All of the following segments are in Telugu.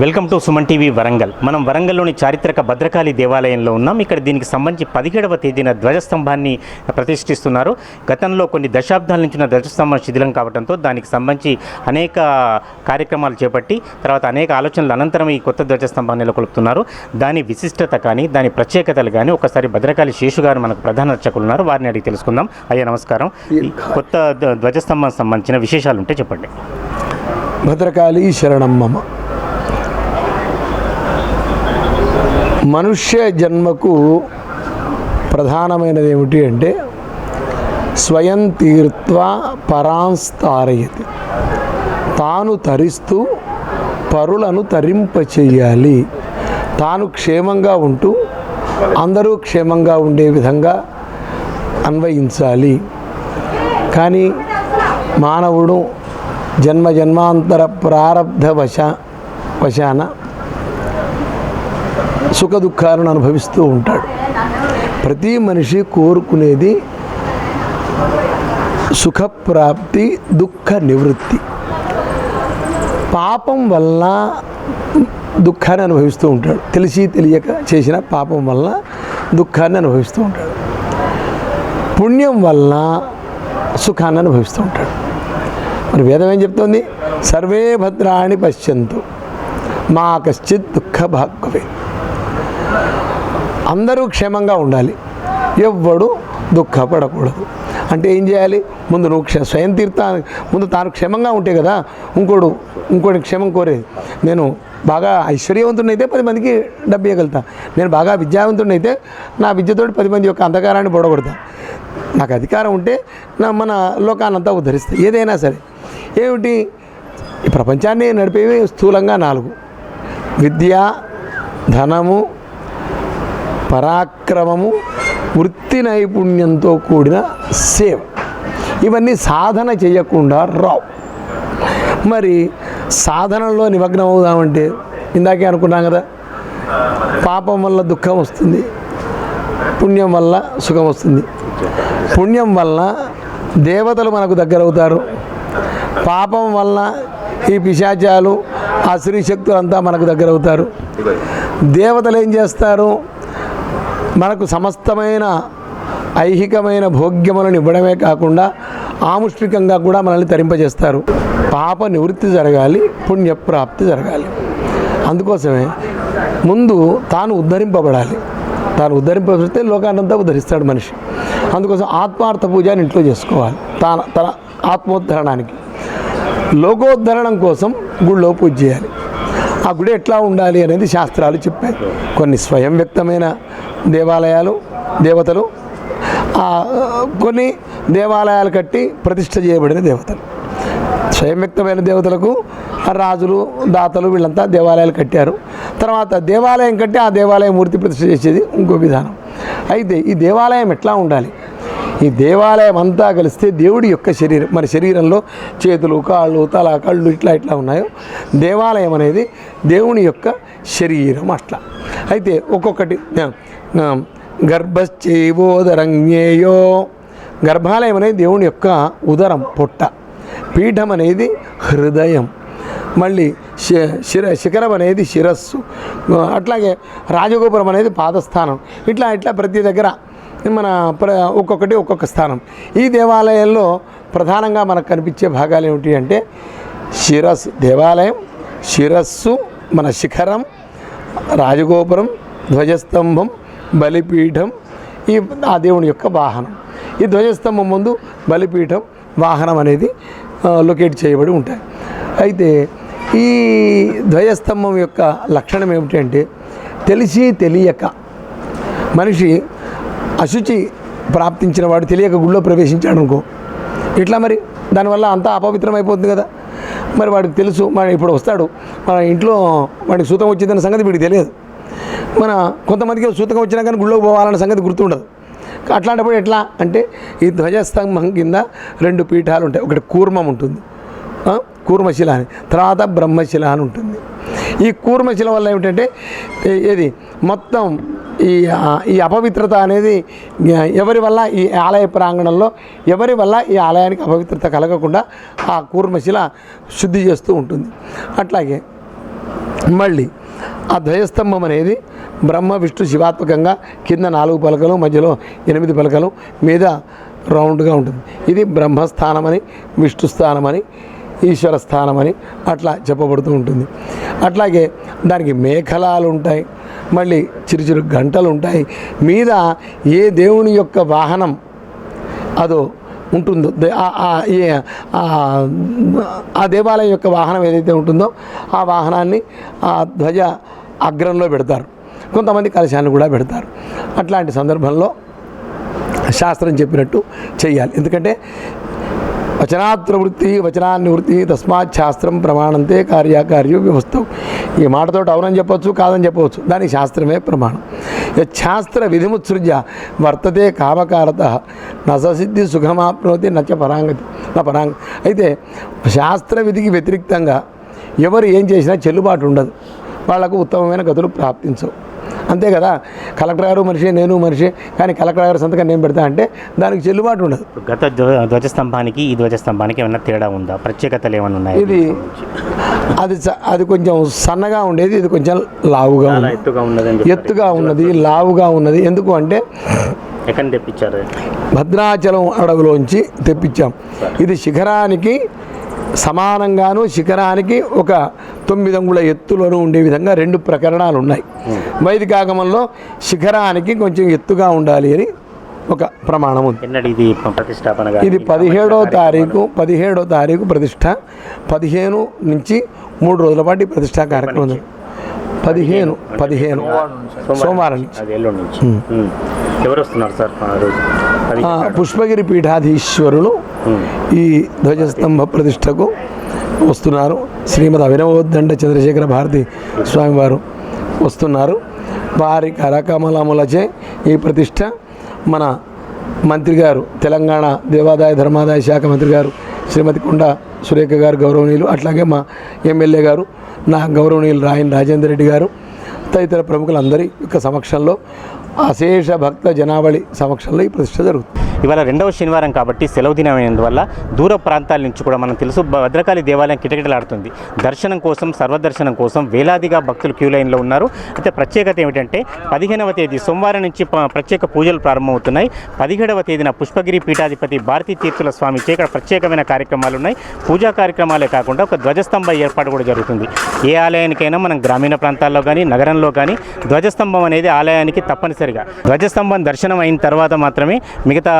Welcome to Suman TV Warangal. మనం వరంగల్లోని చారిత్రక భద్రకాళి దేవాలయంలో ఉన్నాం. ఇక్కడ దీనికి సంబంధించి 17వ తేదీన ధ్వజస్తంభాన్ని ప్రతిష్ఠిస్తున్నారు. గతంలో కొన్ని దశాబ్దాల నుంచి ధ్వజస్తంభం శిథిలం కావడంతో దానికి సంబంధించి అనేక కార్యక్రమాలు చేపట్టి తర్వాత అనేక ఆలోచనల అనంతరం ఈ కొత్త ధ్వజస్తంభాన్ని నెలకొల్పుతున్నారు. దాని విశిష్టత కానీ దాని ప్రత్యేకతలు కానీ ఒకసారి భద్రకాళి శేషు గారు మనకు ప్రధాన అర్చకులు ఉన్నారు, వారిని అడిగి తెలుసుకుందాం. అయ్యా నమస్కారం. ఈ కొత్త ధ్వజస్తంభం సంబంధించిన విశేషాలు ఉంటే చెప్పండి. భద్రకాళి శరణం మమ. మనుష్య జన్మకు ప్రధానమైనది ఏమిటి అంటే స్వయం తీర్త్వా పరాంస్తారయతి, తాను తరిస్తూ పరులను తరింపచేయాలి. తాను క్షేమంగా ఉంటూ అందరూ క్షేమంగా ఉండే విధంగా అన్వయించాలి. కానీ మానవుడు జన్మాంతర ప్రారబ్ధ వశాన సుఖ దుఃఖాలను అనుభవిస్తూ ఉంటాడు. ప్రతి మనిషి కోరుకునేది సుఖప్రాప్తి, దుఃఖ నివృత్తి. పాపం వల్ల దుఃఖాన్ని అనుభవిస్తూ ఉంటాడు. తెలిసి తెలియక చేసిన పాపం వల్ల దుఃఖాన్ని అనుభవిస్తూ ఉంటాడు. పుణ్యం వల్ల సుఖాన్ని అనుభవిస్తూ ఉంటాడు. మరి వేదం ఏం చెప్తోంది? సర్వే భద్రాణి పశ్యంతు మా కశ్చిత్ దుఃఖ భాగ్వే. అందరూ క్షేమంగా ఉండాలి, ఎవ్వడు దుఃఖపడకూడదు. అంటే ఏం చేయాలి? ముందు నువ్వు స్వయం తీర్థ ముందు తాను క్షేమంగా ఉంటే కదా ఇంకోటి క్షేమం కోరేది. నేను బాగా ఐశ్వర్యవంతుడైతే 10 మందికి డబ్బు ఇవ్వగలుగుతా. నేను బాగా విద్యావంతుడైతే నా విద్యతోటి 10 మంది యొక్క అంధకారాన్ని పొడగొడతా. నాకు అధికారం ఉంటే మన లోకాన్నంతా ఉద్ధరిస్తా. ఏదైనా సరే ఏమిటి, ఈ ప్రపంచాన్ని నడిపేవి స్థూలంగా 4: విద్య, ధనము, పరాక్రమము, వృత్తి నైపుణ్యంతో కూడిన సేవ. ఇవన్నీ సాధన చేయకుండా రావు. మరి సాధనలో నిమగ్నం అవుదామంటే ఇందాకే అనుకున్నాం కదా, పాపం వల్ల దుఃఖం వస్తుంది, పుణ్యం వల్ల సుఖం వస్తుంది. పుణ్యం వల్ల దేవతలు మనకు దగ్గర అవుతారు, పాపం వల్ల ఈ పిశాచాలు ఆ స్త్రీ శక్తులంతా మనకు దగ్గర అవుతారు. దేవతలు ఏం చేస్తారు? మనకు సమస్తమైన ఐహికమైన భోగ్యములను ఇవ్వడమే కాకుండా ఆముష్టికంగా కూడా మనల్ని తరింపజేస్తారు. పాప నివృత్తి జరగాలి, పుణ్యప్రాప్తి జరగాలి. అందుకోసమే ముందు తాను ఉద్ధరింపబడాలి. తాను ఉద్ధరింపబడితే లోకాన్నంతా ఉద్ధరిస్తాడు మనిషి. అందుకోసం ఆత్మార్థ పూజ అని ఇంట్లో చేసుకోవాలి. తన ఆత్మోద్ధరణానికి. లోకోద్ధరణం కోసం గుళ్ళో పూజ చేయాలి. ఆ గుడి ఎట్లా ఉండాలి అనేది శాస్త్రాలు చెప్పాయి. కొన్ని స్వయం వ్యక్తమైన దేవాలయాలు, దేవతలు, కొన్ని దేవాలయాలు కట్టి ప్రతిష్ఠ చేయబడిన దేవతలు. స్వయం వ్యక్తమైన దేవతలకు రాజులు, దాతలు వీళ్ళంతా దేవాలయాలు కట్టారు. తర్వాత దేవాలయం కట్టి ఆ దేవాలయం మూర్తి ప్రతిష్ఠ చేసేది ఇంకో విధానం. అయితే ఈ దేవాలయం ఎట్లా ఉండాలి? ఈ దేవాలయం అంతా కలిస్తే దేవుడి యొక్క శరీరం, మన శరీరంలో చేతులు, కాళ్ళు, తల, కళ్ళు ఇట్లా ఉన్నాయో దేవాలయం అనేది దేవుని యొక్క శరీరం. అట్లా అయితే ఒక్కొక్కటి గర్భశ్చైవోదరంజ్ఞేయో, గర్భాలయం అనేది దేవుని యొక్క ఉదరం, పొట్ట. పీఠం అనేది హృదయం. మళ్ళీ శిఖరం అనేది శిరస్సు. అట్లాగే రాజగోపురం అనేది పాదస్థానం. ఇట్లా ప్రతి దగ్గర మన ఒక్కొక్కటి ఒక్కొక్క స్థానం. ఈ దేవాలయంలో ప్రధానంగా మనకు కనిపించే భాగాలు ఏమిటి అంటే దేవాలయం, శిరస్సు, మన శిఖరం, రాజగోపురం, ధ్వజస్తంభం, బలిపీఠం, ఆ దేవుని యొక్క వాహనం. ఈ ధ్వజస్తంభం ముందు బలిపీఠం, వాహనం అనేది లొకేట్ చేయబడి ఉంటాయి. అయితే ఈ ధ్వజస్తంభం యొక్క లక్షణం ఏమిటంటే తెలిసి తెలియక మనిషి అశుచి ప్రాప్తించిన వాడు తెలియక గుళ్ళో ప్రవేశించాడు అనుకో, ఇట్లా మరి దానివల్ల అంతా అపవిత్రం అయిపోతుంది కదా. మరి వాడికి తెలుసు, మరి ఇప్పుడు వస్తాడు మన ఇంట్లో వాడికి సూతం వచ్చిందన్న సంగతి వీడికి తెలియదు. మన కొంతమందికి సూతం వచ్చినా కానీ గుళ్ళోకి పోవాలన్న సంగతి గుర్తుండదు. అట్లాంటప్పుడు ఎట్లా అంటే ఈ ధ్వజస్తంభం కింద 2 పీఠాలు ఉంటాయి. ఒకటి కూర్మం ఉంటుంది, కూర్మశిల అని, తర్వాత బ్రహ్మశిల అని ఉంటుంది. ఈ కూర్మశిల వల్ల ఏమిటంటే మొత్తం ఈ అపవిత్రత అనేది ఎవరి వల్ల ఈ ఆలయ ప్రాంగణంలో ఎవరి వల్ల ఈ ఆలయానికి అపవిత్రత కలగకుండా ఆ కూర్మశిల శుద్ధి చేస్తూ ఉంటుంది. అట్లాగే మళ్ళీ ఆ ధ్వజస్తంభం అనేది బ్రహ్మ విష్ణు శివాత్మకంగా కింద 4 పలకలు, మధ్యలో 8 పలకలు, మీద రౌండ్గా ఉంటుంది. ఇది బ్రహ్మస్థానమని, విష్ణు స్థానమని, ఈశ్వర స్థానమని అట్లా చెప్పబడుతూ ఉంటుంది. అట్లాగే దానికి మేఖలాలు ఉంటాయి, మళ్ళీ చిరు గంటలు ఉంటాయి. మీద ఏ దేవుని యొక్క వాహనం అదో ఉంటుందో ఆ దేవాలయం యొక్క వాహనం ఏదైతే ఉంటుందో ఆ వాహనాన్ని ఆ ధ్వజ అగ్రంలో పెడతారు. కొంతమంది కలశాన్ని కూడా పెడతారు. అట్లాంటి సందర్భంలో శాస్త్రం చెప్పినట్టు చెయ్యాలి. ఎందుకంటే వచనాత్ ప్రవృత్తి వచనాన్నివృత్తి తస్మాత్ శాస్త్రం ప్రమాణంతే కార్యకార్య వ్యవస్థ. ఈ మాటతో అవునని చెప్పవచ్చు, కాదని చెప్పవచ్చు, దానికి శాస్త్రమే ప్రమాణం. శాస్త్ర విధిముత్సృజ్య వర్తతే కామకారత నససిద్ధి సుఖమాప్నోతి నచ్చ పరాంగతి నా పరాంగ. అయితే శాస్త్ర విధికి వ్యతిరేక్తంగా ఎవరు ఏం చేసినా చెల్లుబాటు ఉండదు, వాళ్లకు ఉత్తమమైన గతులు ప్రాప్తించవు. అంతే కదా, కలెక్టర్ గారు మనిషి, నేను మనిషి, కానీ కలెక్టర్ గారు సంతకం నేను పెడతా అంటే దానికి చెల్లుబాటు ఉండదు. గత ధ్వజస్తంభానికి ఈ ధ్వజస్తంభానికి ఏమైనా తేడా ఉందా? ప్రత్యేకతలు ఏమైనా ఉన్నాయి? అది కొంచెం సన్నగా ఉండేది, ఇది కొంచెం లావుగా ఉంది, ఎత్తుగా ఉన్నది, లావుగా ఉన్నది. ఎందుకు అంటే ఎక్కడ తెప్పించారు? భద్రాచలం అడవిలోంచి తెప్పించాం. ఇది శిఖరానికి సమానంగాను శిఖరానికి ఒక 9 అంగుళ ఎత్తులోనూ ఉండే విధంగా 2 ప్రకరణాలు ఉన్నాయి. వైదికాగమంలో శిఖరానికి కొంచెం ఎత్తుగా ఉండాలి అని ఒక ప్రమాణం ఉంది. ఇది ప్రతిష్టాపన ఇది 17వ తారీఖు ప్రతిష్ట. 15 నుంచి 3 రోజుల పాటు ప్రతిష్టా కార్యక్రమం ఉంది. 15 సోమవారం నుంచి. ఎవరు వస్తున్నారు సార్? పుష్పగిరి పీఠాధీశ్వరులు ఈ ధ్వజస్తంభ ప్రతిష్టకు వస్తున్నారు. శ్రీమద్ అభినవోద్దండ చంద్రశేఖర భారతి స్వామివారు వస్తున్నారు. వారి కరకమలములచే ఈ ప్రతిష్ట మన మంత్రి గారు, తెలంగాణ దేవాదాయ ధర్మాదాయ శాఖ మంత్రి గారు శ్రీమతి కొండా సురేఖ గారు గౌరవనీయులు, అట్లాగే మా ఎమ్మెల్యే గారు నా గౌరవనీయులు రాయన్ రాజేందర్ రెడ్డి గారు తదితర ప్రముఖులందరి యొక్క సమక్షంలో అశేష భక్త జనావళి సమక్షంలో ఈ ప్రతిష్ట జరుగుతుంది. ఇవాళ 2వ శనివారం కాబట్టి సెలవు దినమైనందువల్ల దూర ప్రాంతాల నుంచి కూడా మనం తెలుసు భద్రకాళి దేవాలయం కిటకిటలాడుతుంది. దర్శనం కోసం, సర్వదర్శనం కోసం వేలాదిగా భక్తులు క్యూ లైన్లో ఉన్నారు. అయితే ప్రత్యేకత ఏమిటంటే 15వ తేదీ సోమవారం నుంచి ప్రత్యేక పూజలు ప్రారంభమవుతున్నాయి. 17వ తేదీన పుష్పగిరి పీఠాధిపతి భారతీ తీర్థుల స్వామిచే ఇక్కడ ప్రత్యేకమైన కార్యక్రమాలు ఉన్నాయి. పూజా కార్యక్రమాలే కాకుండా ఒక ధ్వజస్తంభ ఏర్పాటు కూడా జరుగుతుంది. ఏ ఆలయానికైనా మనం గ్రామీణ ప్రాంతాల్లో కానీ నగరంలో కానీ ధ్వజస్తంభం అనేది ఆలయానికి తప్పనిసరిగా. ధ్వజస్తంభం దర్శనం అయిన తర్వాత మాత్రమే మిగతా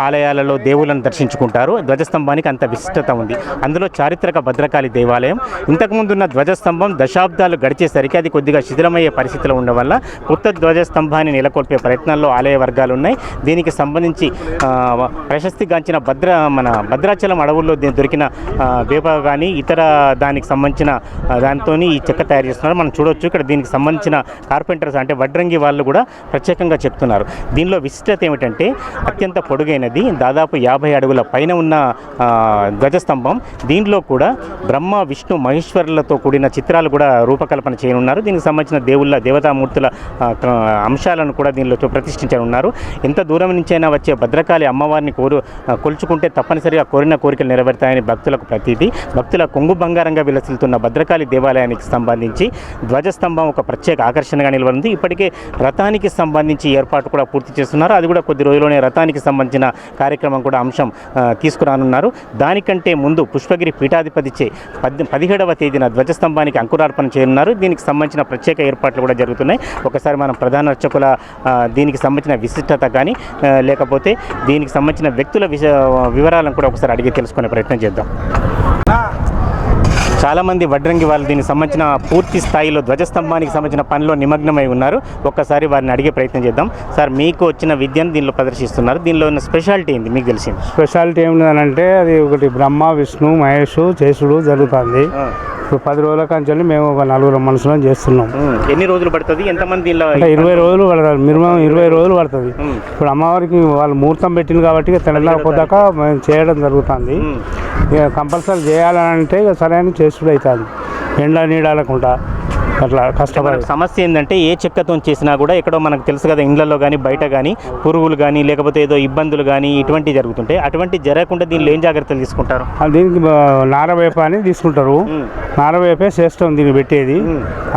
ఆలయాలలో దేవులను దర్శించుకుంటారు. ధ్వజస్తంభానికి అంత విశిష్టత ఉంది. అందులో చారిత్రక భద్రకాళి దేవాలయం. ఇంతకుముందున్న ధ్వజస్తంభం దశాబ్దాలు గడిచేసరికి అది కొద్దిగా శిథిలమయ్యే పరిస్థితిలో ఉండడం వల్ల కొత్త ధ్వజస్తంభాన్ని నెలకొల్పే ప్రయత్నాల్లో ఆలయ వర్గాలు ఉన్నాయి. దీనికి సంబంధించి ప్రశస్తిగాంచిన మన భద్రాచలం అడవుల్లో దొరికిన వేప కానీ ఇతర దానికి సంబంధించిన దాంతో ఈ చెక్క తయారు చేస్తున్నారు. మనం చూడవచ్చు ఇక్కడ దీనికి సంబంధించిన కార్పెంటర్స్ అంటే వడ్రంగి వాళ్ళు కూడా ప్రత్యేకంగా చెప్తున్నారు. దీనిలో విశిష్టత ఏమిటంటే అత్యంత పొడుగైనది, దాదాపు 50 అడుగుల పైన ఉన్న ధ్వజస్తంభం. దీనిలో కూడా బ్రహ్మ విష్ణు మహేశ్వరులతో కూడిన చిత్రాలు కూడా రూపకల్పన చేయనున్నారు. దీనికి సంబంధించిన దేవతామూర్తుల అంశాలను కూడా దీనిలో ప్రతిష్ఠించనున్నారు. ఎంత దూరం నుంచైనా వచ్చే భద్రకాళి అమ్మవారిని కొలుచుకుంటే తప్పనిసరిగా కోరిన కోరికలు నెరవేరుతాయని భక్తులకు ప్రతీది. భక్తుల కొంగు బంగారంగా విలసిల్లుతున్న భద్రకాళి దేవాలయానికి సంబంధించి ధ్వజస్తంభం ఒక ప్రత్యేక ఆకర్షణగా నిలవనుంది. ఇప్పటికే రథానికి సంబంధించి ఏర్పాటు కూడా పూర్తి చేస్తున్నారు. అది కూడా కొద్ది రోజుల్లోనే రథానికి సంబంధించిన కార్యక్రమం కూడా అంశం తీసుకురానున్నారు. దానికంటే ముందు పుష్పగిరి పీఠాధిపతిచే 17వ తేదీన ధ్వజస్తంభానికి అంకురార్పణ చేయనున్నారు. దీనికి సంబంధించిన ప్రత్యేక ఏర్పాట్లు కూడా జరుగుతున్నాయి. ఒకసారి మనం ప్రధాన అర్చకుల దీనికి సంబంధించిన విశిష్టత కానీ లేకపోతే దీనికి సంబంధించిన వ్యక్తుల వివరాలను కూడా ఒకసారి అడిగి తెలుసుకునే ప్రయత్నం చేద్దాం. చాలామంది వడ్రంగి వాళ్ళు దీనికి సంబంధించిన పూర్తి స్థాయిలో ధ్వజస్తంభానికి సంబంధించిన పనిలో నిమగ్నమై ఉన్నారు. ఒక్కసారి వారిని అడిగే ప్రయత్నం చేద్దాం. సార్, మీకు వచ్చిన విద్యను దీనిలో ప్రదర్శిస్తున్నారు. దీనిలో ఉన్న స్పెషాలిటీ ఏంది మీకు తెలిసింది? స్పెషాలిటీ ఏమిటంటే అది ఒకటి బ్రహ్మ విష్ణు మహేష్ చేసుడు జరుగుతుంది. ఇప్పుడు 10 రోజుల కంచెల్లి మేము ఒక 4 మనుషులను చేస్తున్నాం. ఎన్ని రోజులు పడుతుంది? ఎంతమంది? 20 రోజులు పడుతుంది. మినిమం 20 రోజులు పడుతుంది. ఇప్పుడు అమ్మవారికి వాళ్ళు ముహూర్తం పెట్టింది కాబట్టి తెలంగాణ పోదాక మేము చేయడం జరుగుతుంది. ఇక కంపల్సరీ చేయాలంటే ఇక సరైన చేసుడు అవుతుంది. ఎండ నీడాలకుండా అట్లా కష్టపడి. సమస్య ఏంటంటే ఏ చెక్కతో చేసినా కూడా ఎక్కడో మనకు తెలుసు కదా, ఇండ్లలో కానీ బయట కానీ పురుగులు కానీ లేకపోతే ఏదో ఇబ్బందులు కానీ ఇటువంటివి జరుగుతుంటాయి. అటువంటి జరగకుండా దీనిలో ఏం జాగ్రత్తలు తీసుకుంటారు? దీనికి నారవేప అని తీసుకుంటారు. నారవేపే శ్రేష్టం దీన్ని పెట్టేది.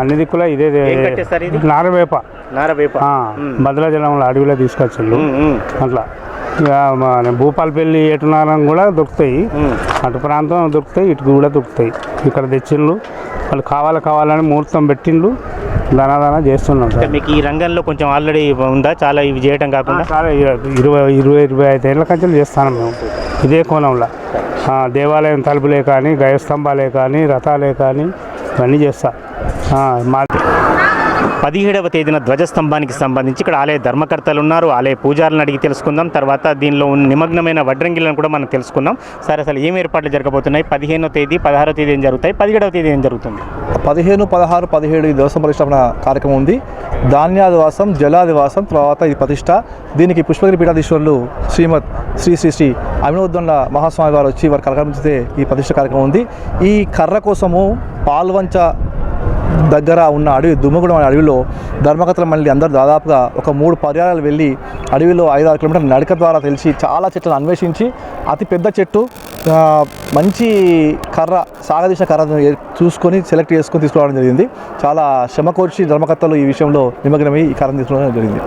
అన్ని దిక్కులా ఇదే నారవేప. భద్రాచలంలో అడవిలో తీసుకొచ్చిండు. అట్లా ఇక మన భూపాలపల్లి ఏటునారం కూడా దొరుకుతాయి, అటు ప్రాంతం దొరుకుతాయి, ఇటు కూడా దొరుకుతాయి. ఇక్కడ తెచ్చిండ్రు, వాళ్ళు కావాలని ముహూర్తం పెట్టిండ్రు, దానాదాన చేస్తున్నాం సార్. మీకు ఈ రంగంలో కొంచెం ఆల్రెడీ ఉందా చాలా ఇవి చేయడం కాకుండా? చాలా 25 ఏళ్ళ కంచెలు చేస్తాను మేము ఇదే కోణంలో. దేవాలయం తలుపులే కానీ, గయస్తంభాలే కానీ, రథాలే కానీ ఇవన్నీ చేస్తా. మా 17వ తేదీన ధ్వజస్తంభానికి సంబంధించి ఇక్కడ ఆలయ ధర్మకర్తలు ఉన్నారు, ఆలయ పూజారులను అడిగి తెలుసుకుందాం. తర్వాత దీనిలో నిమగ్నమైన వడ్రంగిలను కూడా మనం తెలుసుకుందాం. సరే, అసలు ఏం ఏర్పాట్లు జరగబోతున్నాయి? 15వ తేదీ 16వ తేదీ ఏం జరుగుతాయి? 17వ తేదీ ఏం జరుగుతుంది? 15, 16, 17 ఈ ధ్వజస్తంభ ప్రతిష్టాపన కార్యక్రమం ఉంది. ధాన్యాదివాసం, జలాదివాసం, తర్వాత ఇది ప్రతిష్ట. దీనికి పుష్పగిరి పీఠాధీశ్వరులు శ్రీమద్ శ్రీ శ్రీ శ్రీ అమినోద్దండ మహాస్వామి వారు వచ్చి వారి కరకరించితే ఈ ప్రతిష్ట కార్యక్రమం ఉంది. ఈ కర్ర కోసము పాల్వంచ దగ్గర ఉన్న అడవి, దుమ్మగూడెం అనే అడవిలో ధర్మకర్తలు మళ్ళీ అందరూ దాదాపుగా ఒక 3 పర్యాయాలు వెళ్ళి అడవిలో 5-6 కిలోమీటర్ల నడక ద్వారా తెలిసి చాలా చెట్లను అన్వేషించి అతి పెద్ద చెట్టు, మంచి కర్ర, సాగదీసిన కర్రను చూసుకొని సెలెక్ట్ చేసుకొని తీసుకురావడం జరిగింది. చాలా శ్రమ కోర్చి ధర్మకర్తలు ఈ విషయంలో నిమగ్నమై ఈ కర్రను తీసుకోవడం జరిగింది.